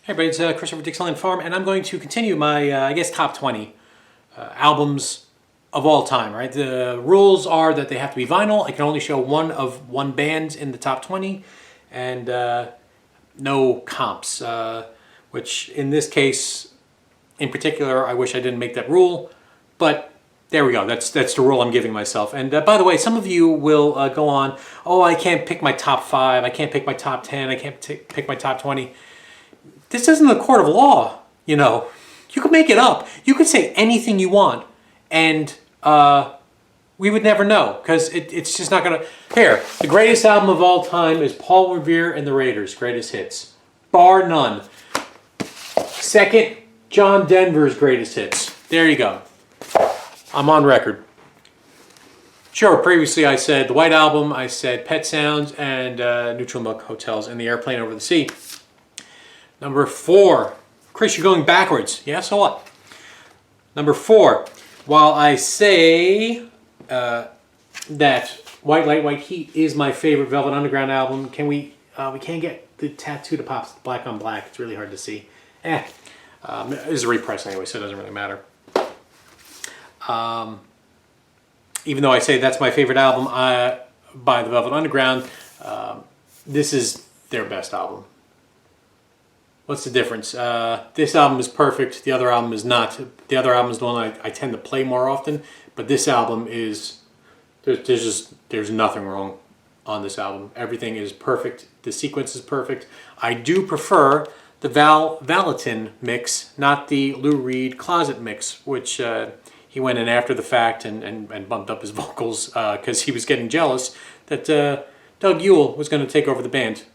Hey everybody, it's Christopher Dixieland Farm, and I'm going to continue my, I guess, top 20 albums of all time, right? The rules are that they have to be vinyl. I can only show one of one band in the top 20, and no comps, which in this case, in particular, I wish I didn't make that rule, but there we go. That's the rule I'm giving myself. And by the way, some of you will go on, oh, I can't pick my top 5, I can't pick my top 10, I can't pick my top 20. This isn't a court of law, you know. You could make it up. You could say anything you want, and we would never know, because it's just not gonna. Here, the greatest album of all time is Paul Revere and the Raiders' Greatest Hits, bar none. Second, John Denver's Greatest Hits. There you go. I'm on record. Sure, previously I said the White Album, I said Pet Sounds, and Neutral Milk Hotels and the Airplane Over the Sea. Number 4. Chris, you're going backwards. Yeah, so what? Number 4. While I say that White Light, White Heat is my favorite Velvet Underground album, can we can't get the Tattoo to Pop's Black on Black. It's really hard to see. It's a repress anyway, so it doesn't really matter. Even though I say that's my favorite album by the Velvet Underground, this is their best album. What's the difference? This album is perfect. The other album is not. The other album is the one I tend to play more often. But this album is, there's nothing wrong on this album. Everything is perfect. The sequence is perfect. I do prefer the Val Valentin mix, not the Lou Reed Closet mix, which he went in after the fact and bumped up his vocals because he was getting jealous that Doug Yule was going to take over the band.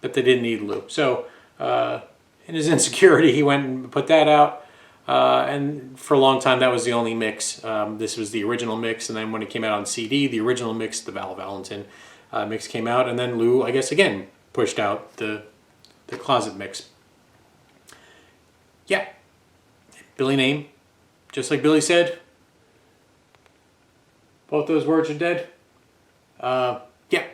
But they didn't need Lou. So in his insecurity, he went and put that out. And for a long time, that was the only mix. This was the original mix. And then when it came out on CD, the original mix, the Val Valentin mix came out. And then Lou, I guess, again, pushed out the Closet mix. Yeah. Billy Name. Just like Billy said, both those words are dead. Yeah.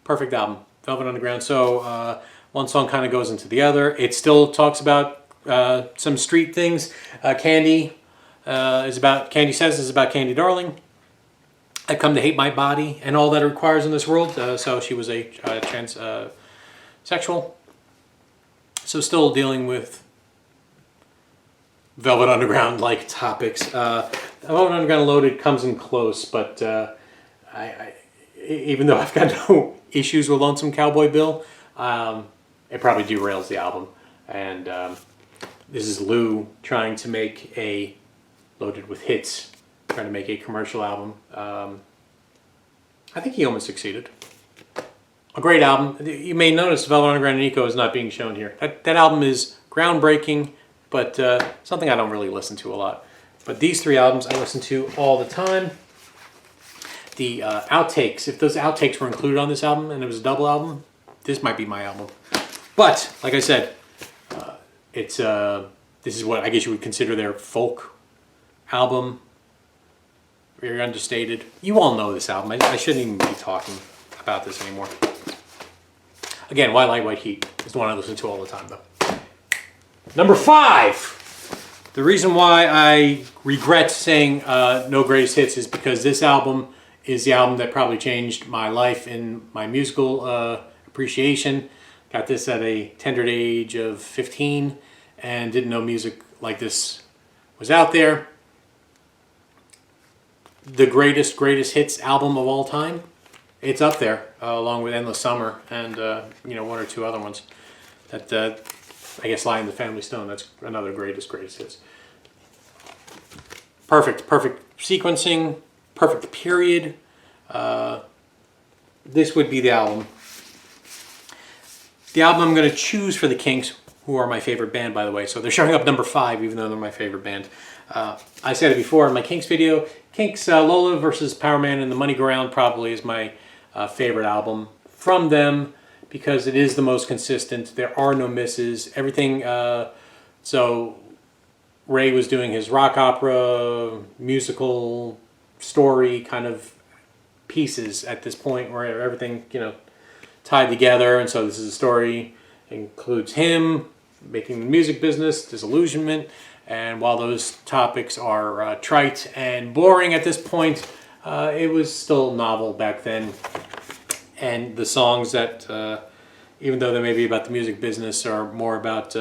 Perfect album. Velvet Underground. So one song kind of goes into the other. It still talks about some street things. Candy Says is about Candy Darling. I've come to hate my body and all that it requires in this world. So she was a transsexual. So still dealing with Velvet Underground like topics. Velvet Underground Loaded comes in close, but even though I've got no issues with Lonesome Cowboy Bill, it probably derails the album. And this is Lou trying to make a Loaded with Hits, trying to make a commercial album. I think he almost succeeded. A great album. You may notice Velvet Underground and Nico is not being shown here. That album is groundbreaking, but something I don't really listen to a lot. But these 3 albums I listen to all the time. The outtakes, if those outtakes were included on this album and it was a double album, this might be my album. But like I said, this is what I guess you would consider their folk album. Very understated. You all know this album. I shouldn't even be talking about this anymore. Again, White Light, White Heat is the one I listen to all the time, though. Number 5. The reason why I regret saying no greatest hits is because this album is the album that probably changed my life in my musical appreciation. Got this at a tender age of 15 and didn't know music like this was out there. The greatest hits album of all time. It's up there along with Endless Summer and 1 or 2 other ones that I guess Lie in the Family Stone. That's another greatest hits. Perfect sequencing. Perfect period. This would be the album. The album I'm going to choose for the Kinks, who are my favorite band, by the way. So they're showing up number 5, even though they're my favorite band. I said it before in my Kinks video. Kinks Lola versus Powerman and the Money Go Round probably is my favorite album from them because it is the most consistent. There are no misses. Everything. So Ray was doing his rock opera, musical, story kind of pieces at this point where everything, tied together. And so this is a story It includes him, making the music business, disillusionment, and while those topics are trite and boring at this point, it was still novel back then. And the songs that, even though they may be about the music business or more about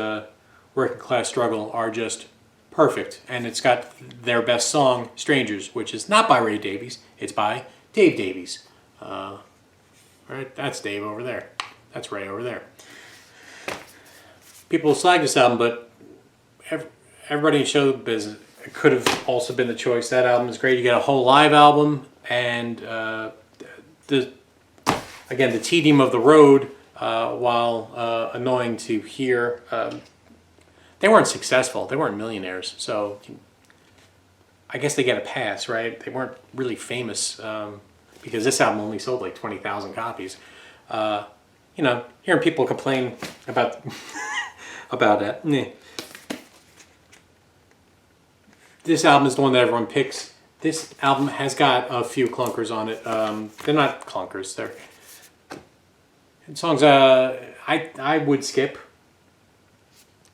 working class struggle, are just perfect. And it's got their best song, Strangers, which is not by Ray Davies, it's by Dave Davies. Right, that's Dave over there. That's Ray over there. People slag this album, but everybody in show business, it could have also been the choice. That album is great. You get a whole live album, and again, the tedium of the road, while annoying to hear, they weren't successful. They weren't millionaires, so I guess they get a pass, right? They weren't really famous because this album only sold like 20,000 copies. You know, hearing people complain about about that. This album is the one that everyone picks. This album has got a few clunkers on it. They're not clunkers. They're songs I would skip.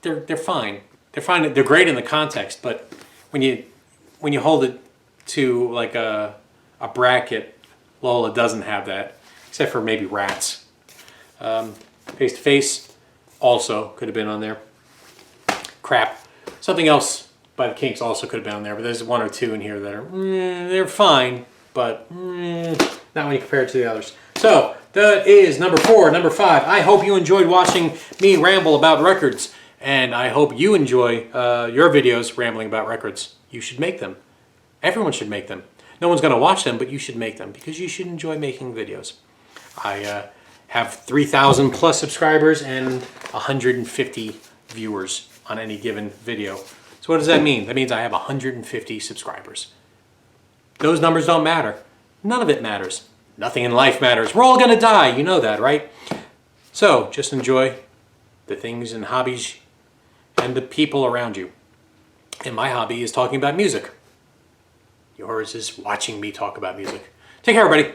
They're fine. They're fine. They're great in the context, but when you hold it to like a bracket, Lola doesn't have that, except for maybe Rats. Face to Face also could have been on there. Crap. Something else by the Kinks also could have been on there, but there's one or two in here that are they're fine, but not when you compare it to the others. So that is number 4. Number 5. I hope you enjoyed watching me ramble about records, and I hope you enjoy your videos rambling about records. You should make them. Everyone should make them. No one's going to watch them, but you should make them because you should enjoy making videos. I have 3,000 plus subscribers and 150 viewers on any given video. So what does that mean? That means I have 150 subscribers. Those numbers don't matter. None of it matters. Nothing in life matters. We're all going to die. You know that, right? So just enjoy the things and hobbies and the people around you. And my hobby is talking about music. Yours is watching me talk about music. Take care, everybody.